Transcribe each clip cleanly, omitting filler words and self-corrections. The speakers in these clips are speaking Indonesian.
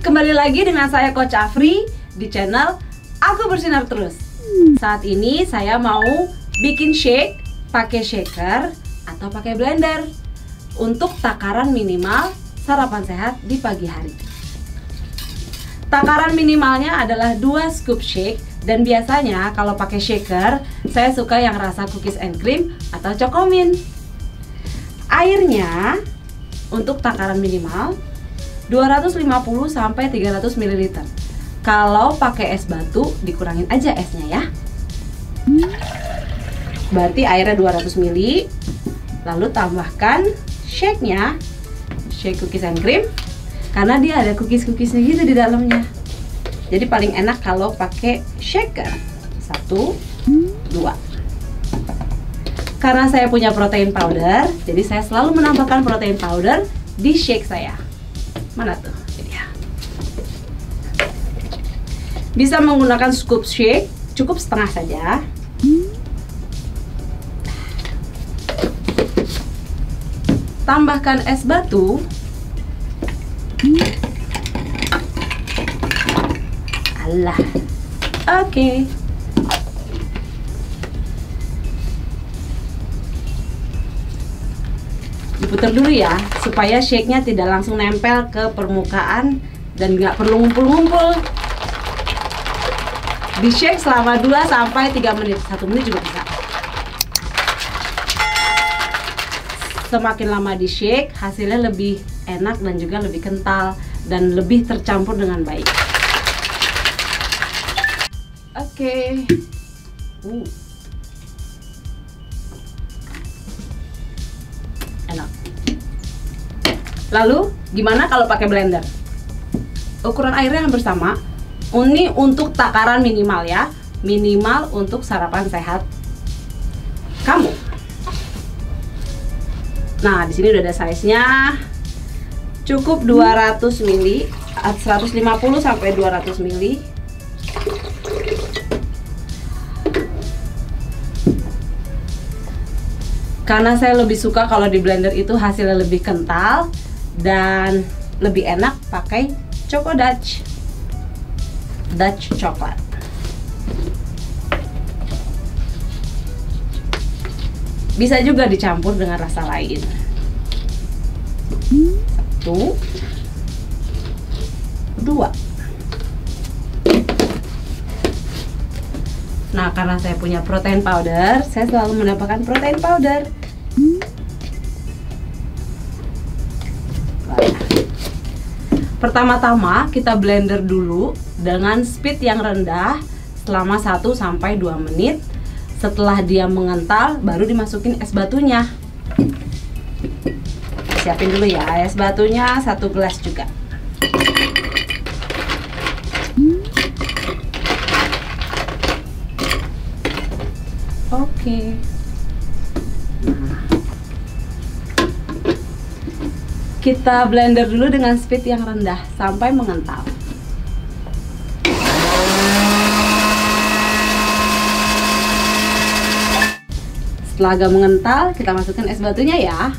Kembali lagi dengan saya Coach Afri di channel Aku Bersinar Terus. Saat ini saya mau bikin shake pakai shaker atau pakai blender untuk takaran minimal sarapan sehat di pagi hari. Takaran minimalnya adalah 2 scoop shake, dan biasanya kalau pakai shaker saya suka yang rasa cookies and cream atau chocomin. Airnya untuk takaran minimal 250 sampai 300 ml. Kalau pakai es batu dikurangin aja esnya ya. Berarti airnya 200 ml. Lalu tambahkan shake-nya, shake cookies and cream, karena dia ada cookies-cookiesnya gitu di dalamnya. Jadi paling enak kalau pakai shaker. 1, 2. Karena saya punya protein powder, jadi saya selalu menambahkan protein powder di shake saya. Mana tuh? Ini ya. Bisa menggunakan scoop shake, cukup setengah saja. Tambahkan es batu. Alah. Oke. Diputar dulu ya, supaya shake-nya tidak langsung nempel ke permukaan dan nggak perlu ngumpul-ngumpul. Di shake selama 2 sampai 3 menit, 1 menit juga bisa. Semakin lama di shake, hasilnya lebih enak dan juga lebih kental dan lebih tercampur dengan baik. Oke. Enak. Lalu gimana kalau pakai blender? Ukuran airnya hampir sama. Ini untuk takaran minimal ya, minimal untuk sarapan sehat kamu. Nah, di sini udah ada size-nya. Cukup 200 ml, 150 sampai 200 ml. Karena saya lebih suka kalau di blender itu hasilnya lebih kental dan lebih enak pakai Choco Dutch coklat. Bisa juga dicampur dengan rasa lain. 1, 2. Nah, karena saya punya protein powder, saya selalu menambahkan protein powder. Pertama-tama kita blender dulu dengan speed yang rendah selama 1 sampai 2 menit. Setelah dia mengental, baru dimasukin es batunya. Siapin dulu ya, es batunya 1 gelas juga. Oke. Kita blender dulu dengan speed yang rendah sampai mengental. Setelah agak mengental, kita masukkan es batunya ya.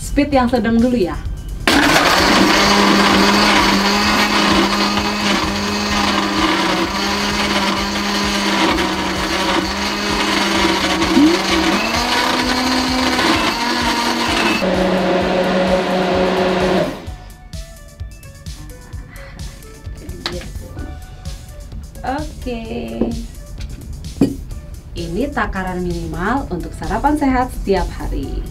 Speed yang sedang dulu ya. Oke. Ini takaran minimal untuk sarapan sehat setiap hari.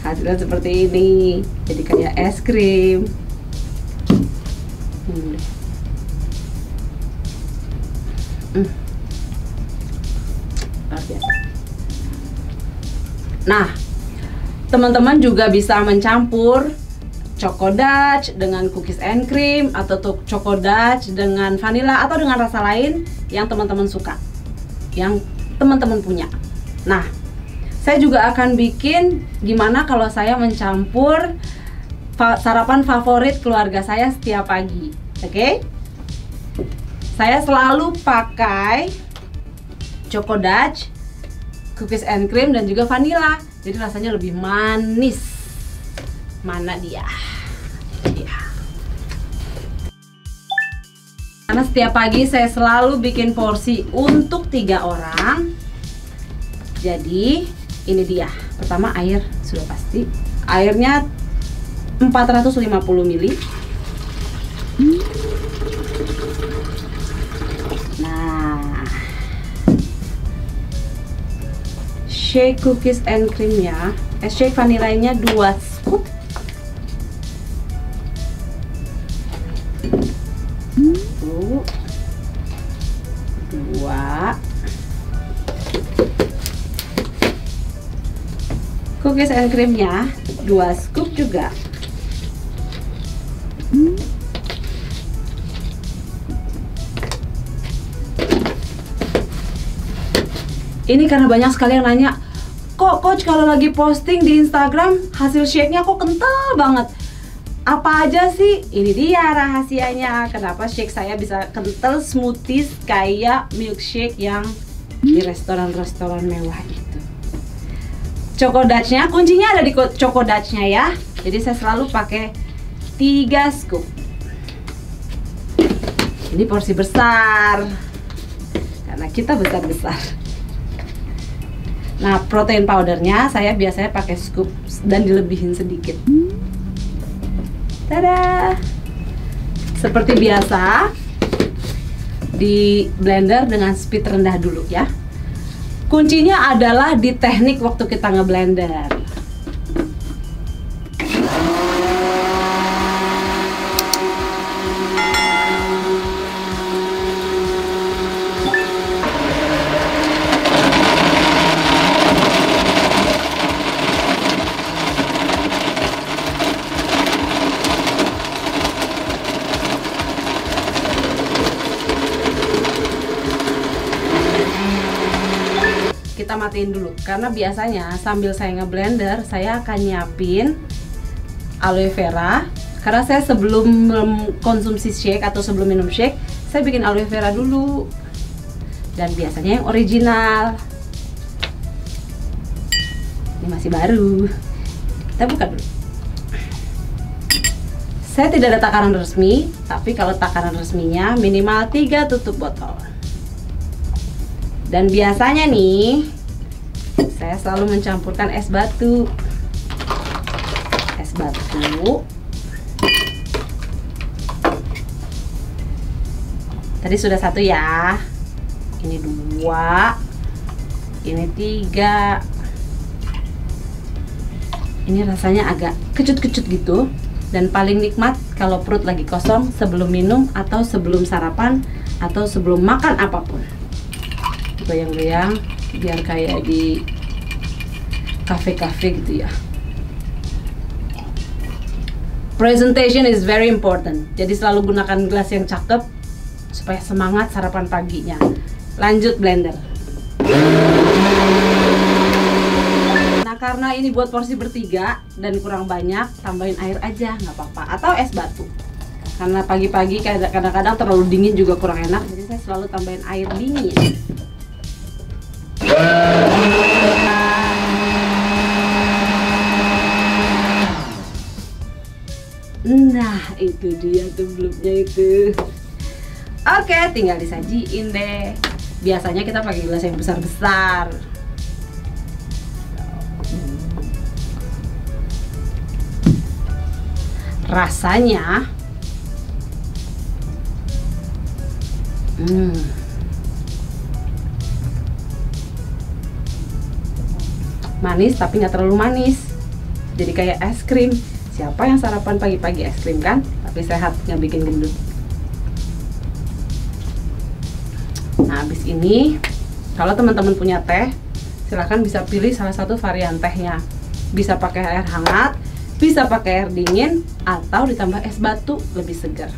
Hasilnya seperti ini. Jadi kayak es krim. Luar biasa. Nah, teman-teman juga bisa mencampur Choco Dutch dengan cookies and cream, atau Choco Dutch dengan vanilla, atau dengan rasa lain yang teman-teman suka, yang teman-teman punya. Nah, saya juga akan bikin gimana kalau saya mencampur sarapan favorit keluarga saya setiap pagi. Oke? Saya selalu pakai Choco Dutch, cookies and cream, dan juga vanilla. Jadi rasanya lebih manis. Mana dia? Karena setiap pagi saya selalu bikin porsi untuk 3 orang. Jadi ini dia. Pertama air sudah pasti. Airnya 450 ml. Nah, shake cookies and creamnya, shake vanilanya 2 scoop. Cookies and creamnya 2 scoop juga. Ini karena banyak sekali yang nanya, kok coach kalau lagi posting di Instagram hasil shake-nya kok kental banget. Apa aja sih? Ini dia rahasianya kenapa shake saya bisa kental smoothies kayak milkshake yang di restoran-restoran mewah itu. Choco Dutch-nya, kuncinya ada di Choco Dutch-nya ya. Jadi saya selalu pakai 3 scoop. Ini porsi besar karena kita besar-besar. Nah, protein powdernya saya biasanya pakai scoop dan dilebihin sedikit. Tada! Seperti biasa, di blender dengan speed rendah dulu ya. Kuncinya adalah di teknik waktu kita ngeblender. Kita matiin dulu karena biasanya sambil saya ngeblender saya akan nyiapin aloe vera, karena saya sebelum konsumsi shake atau sebelum minum shake saya bikin aloe vera dulu, dan biasanya yang original. Ini masih baru, kita buka dulu. Saya tidak ada takaran resmi, tapi kalau takaran resminya minimal 3 tutup botol. Dan biasanya nih, saya selalu mencampurkan es batu. Es batu. Tadi sudah 1 ya. Ini 2. Ini 3. Ini rasanya agak kecut-kecut gitu. Dan paling nikmat kalau perut lagi kosong sebelum minum atau sebelum sarapan atau sebelum makan apapun. Goyang-goyang biar kayak di kafe-kafe gitu ya. Presentation is very important. Jadi selalu gunakan gelas yang cakep supaya semangat sarapan paginya. Lanjut blender. Nah, karena ini buat porsi bertiga dan kurang banyak, tambahin air aja nggak apa-apa, atau es batu. Karena pagi-pagi kadang-kadang terlalu dingin juga kurang enak, jadi saya selalu tambahin air dingin. Nah, itu dia tuh belumnya itu. Oke, tinggal disajiin deh. Biasanya kita pakai gelas yang besar-besar. Rasanya manis tapi nggak terlalu manis, jadi kayak es krim. Siapa yang sarapan pagi-pagi es krim kan? Tapi sehat, nggak bikin gendut. Nah, habis ini kalau teman-teman punya teh, silahkan bisa pilih salah satu varian tehnya. Bisa pakai air hangat, bisa pakai air dingin, atau ditambah es batu, lebih segar.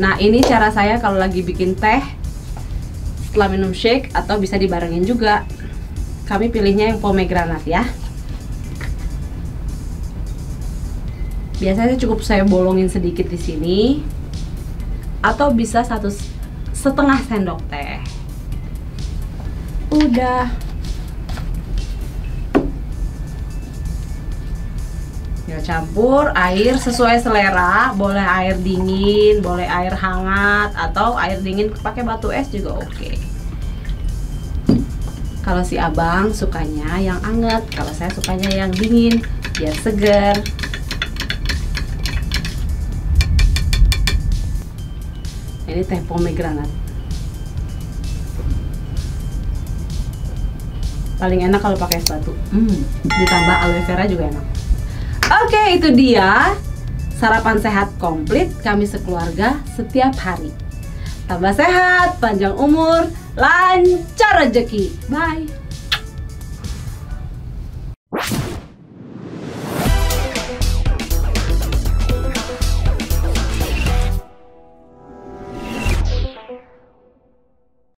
Nah, ini cara saya kalau lagi bikin teh setelah minum shake, atau bisa dibarengin juga. Kami pilihnya yang pomegranate ya. Biasanya cukup saya bolongin sedikit di sini, atau bisa 1,5 sendok teh. Udah. Ya, campur air sesuai selera, boleh air dingin, boleh air hangat, atau air dingin pakai batu es juga oke. Kalau si abang sukanya yang anget, kalau saya sukanya yang dingin biar seger. Ini teh pomegranate. Paling enak kalau pakai es batu. Ditambah aloe vera juga enak. Oke, itu dia sarapan sehat komplit kami sekeluarga setiap hari. Tambah sehat, panjang umur, lancar rezeki. Bye.